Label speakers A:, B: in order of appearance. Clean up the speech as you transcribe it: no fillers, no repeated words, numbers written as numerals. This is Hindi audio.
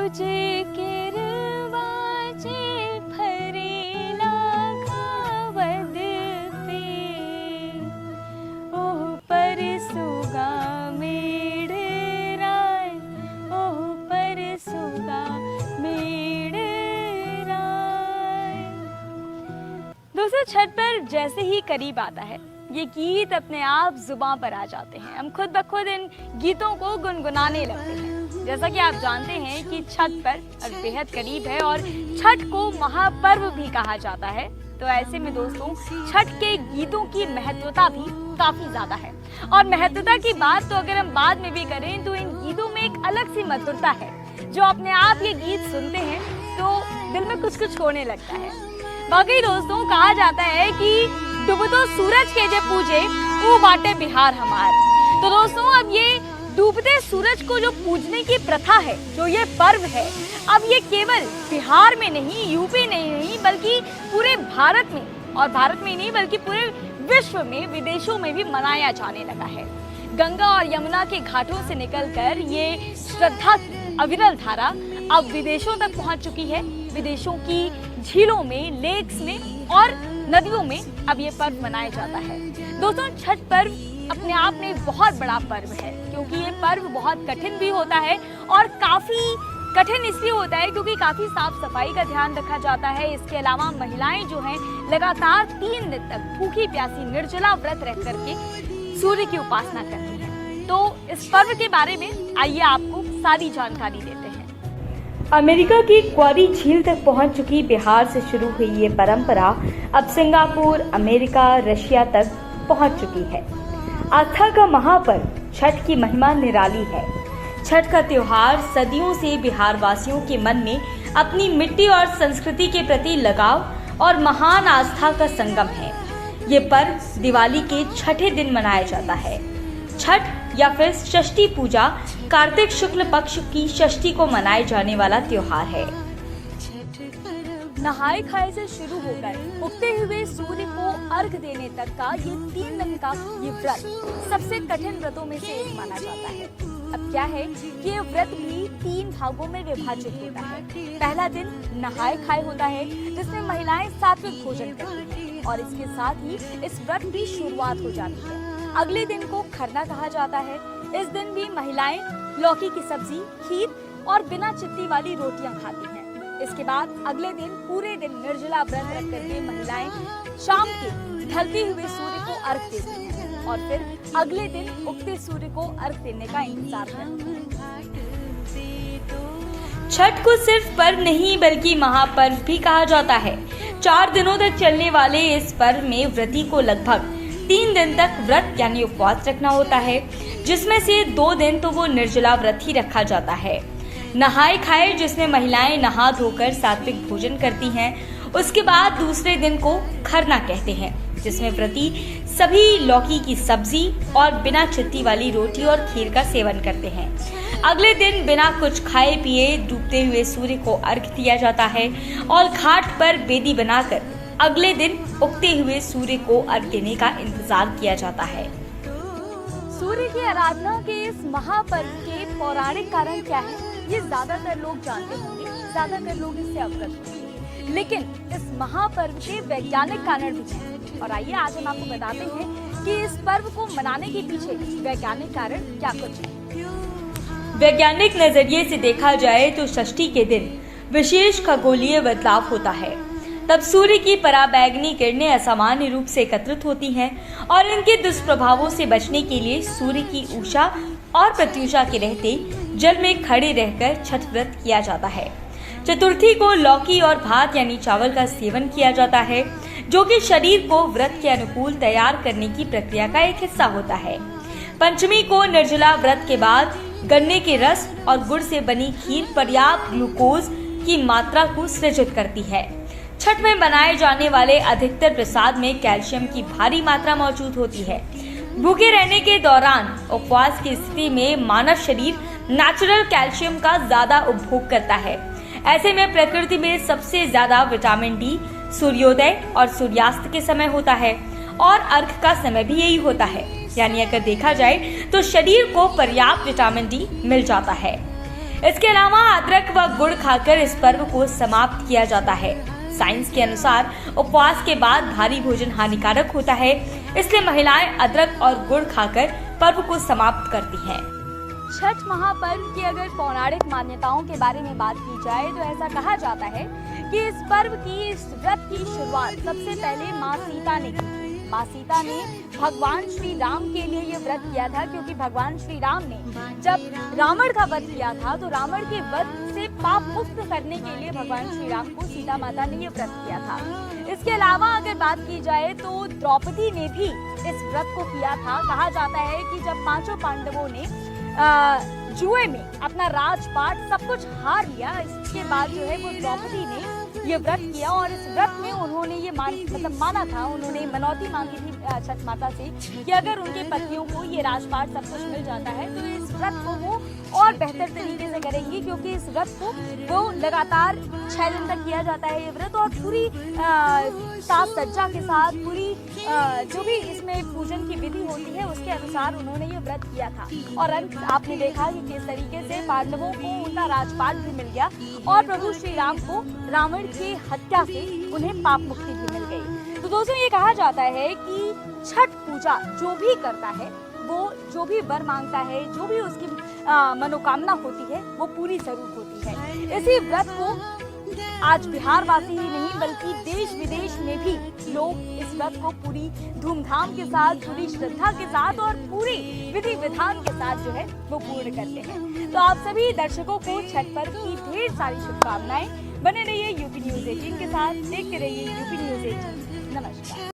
A: तुझे गिरवाचे फरेला खावद पे ओह परसुगा मेढराय ओह परसुगा मेढराय। दोस्तों, छठ पर जैसे ही करीब आता है ये गीत अपने आप जुबां पर आ जाते हैं। हम खुद ब खुद इन गीतों को गुनगुनाने लगते हैं। जैसा कि आप जानते हैं कि छठ पर्व बेहद करीब है और छठ को महापर्व भी कहा जाता है। तो ऐसे में दोस्तों, छठ के गीतों की महत्वता भी काफी ज्यादा है। और महत्वता की बात तो अगर हम बाद में भी करें तो इन गीतों में एक अलग सी मधुरता है। जो अपने आप ये गीत सुनते हैं तो दिल में कुछ कुछ होने लगता है। बाकी दोस्तों, कहा जाता है कि डूबतो सूरज के जे पूजे वो बाटे बिहार हमार। तो दोस्तों, अब ये डूबते सूरज को जो पूजने की प्रथा है, जो ये पर्व है, अब ये केवल बिहार में नहीं, यूपी नहीं बल्कि पूरे भारत में, और भारत में नहीं बल्कि पूरे विश्व में, विदेशों में भी मनाया जाने लगा है। गंगा और यमुना के घाटों से निकलकर ये श्रद्धा की अविरल धारा अब विदेशों तक पहुंच चुकी है। विदेशों की झीलों में, लेक्स में और नदियों में अब ये पर्व मनाया जाता है। दोस्तों, छठ पर्व अपने आप में एक बहुत बड़ा पर्व है, क्योंकि ये पर्व बहुत कठिन भी होता है। और काफी कठिन इसलिए होता है क्योंकि काफी साफ सफाई का ध्यान रखा जाता है। इसके अलावा महिलाएं जो हैं लगातार 3 दिन तक भूखी प्यासी निर्जला व्रत रह करके सूर्य की उपासना करती हैं। तो इस पर्व के बारे में आइए आपको सारी जानकारी देते हैं।
B: अमेरिका की क्वारी झील तक पहुंच चुकी बिहार से शुरू हुई ये परंपरा अब सिंगापुर, अमेरिका, रशिया तक पहुंच चुकी है। आस्था का महापर्व छठ की महिमा निराली है। छठ का त्योहार सदियों से बिहार वासियों के मन में अपनी मिट्टी और संस्कृति के प्रति लगाव और महान आस्था का संगम है। ये पर्व दिवाली के छठे दिन मनाया जाता है। छठ या फिर षष्ठी पूजा कार्तिक शुक्ल पक्ष की षष्ठी को मनाए जाने वाला त्योहार है।
A: नहाए खाए से शुरू होकर उगते हुए सूर्य को अर्घ देने तक का ये 3 दिन का ये व्रत सबसे कठिन व्रतों में से एक माना जाता है। अब क्या है कि ये व्रत भी 3 भागों में विभाजित होता है। पहला दिन नहाए खाए होता है, जिसमें महिलाएं सात्विक भोजन करती हैं और इसके साथ ही इस व्रत की शुरुआत हो जाती है। अगले दिन को खरना कहा जाता है। इस दिन भी महिलाएं लौकी की सब्जी, खीर और बिना चित्ती वाली रोटियां खाती हैं। इसके बाद अगले दिन पूरे दिन निर्जला व्रत रख करके महिलाएं शाम के ढलते हुए सूर्य को अर्घ देती हैं और फिर अगले दिन उगते सूर्य को अर्घ देने का इंतजार करती हैं।
B: छठ को सिर्फ पर्व नहीं बल्कि महापर्व भी कहा जाता है। 4 दिनों तक चलने वाले इस पर्व में व्रती को लगभग 3 दिन तक व्रत यानी उपवास रखना होता है, जिसमें से 2 दिन तो वो निर्जला व्रत ही रखा जाता है। नहाए खाए, जिसमें महिलाएं नहा धोकर सात्विक भोजन करती हैं। उसके बाद दूसरे दिन को खरना कहते हैं, जिसमें व्रती सभी लौकी की सब्जी और बिना चित्ती वाली रोटी और खीर का सेवन करते हैं। अगले दिन बिना कुछ खाए पिए डूबते हुए सूर्य को अर्घ दिया जाता है और घाट पर बेदी बनाकर अगले दिन उगते हुए सूर्य को अर्घ देने का इंतजार किया जाता है।
A: सूर्य की आराधना के इस महापर्व के पौराणिक कारण क्या है, ये ज्यादातर लोग जानते होंगे, ज्यादातर लोग इससे अवगत होंगे, लेकिन इस महापर्व के वैज्ञानिक कारण भी हैं। और आइए आज हम आपको बताते हैं कि इस पर्व को मनाने के पीछे वैज्ञानिक कारण क्या कुछ है।
B: वैज्ञानिक नजरिए से देखा जाए तो षष्ठी के दिन विशेष खगोलीय बदलाव होता है। तब सूर्य की पराबैंगनी किरणें असामान्य रूप से एकत्रित होती हैं और इनके दुष्प्रभावों से बचने के लिए सूर्य की ऊषा और प्रत्यूषा के रहते जल में खड़े रहकर छठ व्रत किया जाता है। चतुर्थी को लौकी और भात यानी चावल का सेवन किया जाता है, जो कि शरीर को व्रत के अनुकूल तैयार करने की प्रक्रिया का एक हिस्सा होता है। पंचमी को निर्जला व्रत के बाद गन्ने के रस और गुड़ से बनी खीर पर्याप्त ग्लूकोज की मात्रा को सृजित करती है। छठ में बनाए जाने वाले अधिकतर प्रसाद में कैल्शियम की भारी मात्रा मौजूद होती है। भूखे रहने के दौरान उपवास की स्थिति में मानव शरीर नेचुरल कैल्शियम का ज्यादा उपभोग करता है। ऐसे में प्रकृति में सबसे ज्यादा विटामिन डी सूर्योदय और सूर्यास्त के समय होता है और अर्घ का समय भी यही होता है। यानी अगर देखा जाए तो शरीर को पर्याप्त विटामिन डी मिल जाता है। इसके अलावा अदरक व गुड़ खाकर इस पर्व को समाप्त किया जाता है। साइंस के अनुसार उपवास के बाद भारी भोजन हानिकारक होता है, इसलिए महिलाएं अदरक और गुड़ खाकर पर्व को समाप्त करती हैं।
A: छठ महापर्व की अगर पौराणिक मान्यताओं के बारे में बात की जाए तो ऐसा कहा जाता है कि इस पर्व की, इस व्रत की शुरुआत सबसे पहले माँ सीता ने की थी। माँ सीता ने भगवान श्री राम के लिए ये व्रत किया था, क्योंकि भगवान श्री राम ने जब रावण का वध किया था तो रावण के वध से पाप मुक्त करने के लिए भगवान श्री राम को सीता माता ने ये व्रत किया था। इसके अलावा अगर बात की जाए तो द्रौपदी ने भी इस व्रत को किया था। कहा जाता है कि जब पांचों पांडवों ने जुए में अपना राजपाट सब कुछ हार लिया, इसके बाद जो है वो द्रौपदी ने ये व्रत किया और इस व्रत में उन्होंने ये माना था, उन्होंने मनौती मांगी थी छठ माता से कि अगर उनके पतियों को ये राजपाट सब कुछ मिल जाता है तो इस व्रत को वो और बेहतर तरीके से करेंगी, क्योंकि इस व्रत को वो लगातार 6 दिन तक किया जाता है ये व्रत, और पूरी साज सज्जा के साथ, पूरी जो भी इसमें पूजन की विधि होती है उसके अनुसार उन्होंने ये व्रत किया था। और अंत आपने देखा कि किस तरीके से पांडवों को उनका राजपाट भी मिल गया और प्रभु श्री राम को रावण की हत्या से उन्हें पाप मुक्ति भी मिल गई। तो दोस्तों, ये कहा जाता है कि छठ पूजा जो भी करता है, वो जो भी वर मांगता है, जो भी उसकी मनोकामना होती है, वो पूरी जरूर होती है। इसी व्रत को आज बिहार वासी ही नहीं बल्कि देश विदेश में भी लोग इस व्रत को पूरी धूमधाम के साथ, पूरी श्रद्धा के साथ और पूरी विधि विधान के साथ जो है वो पूर्ण करते हैं। तो आप सभी दर्शकों को छठ पर्व की ढेर सारी शुभकामनाएं। बने रहिए यूपी न्यूज़ 18 के साथ, देखते रहिए यूपी न्यूज़ 18। नमस्कार।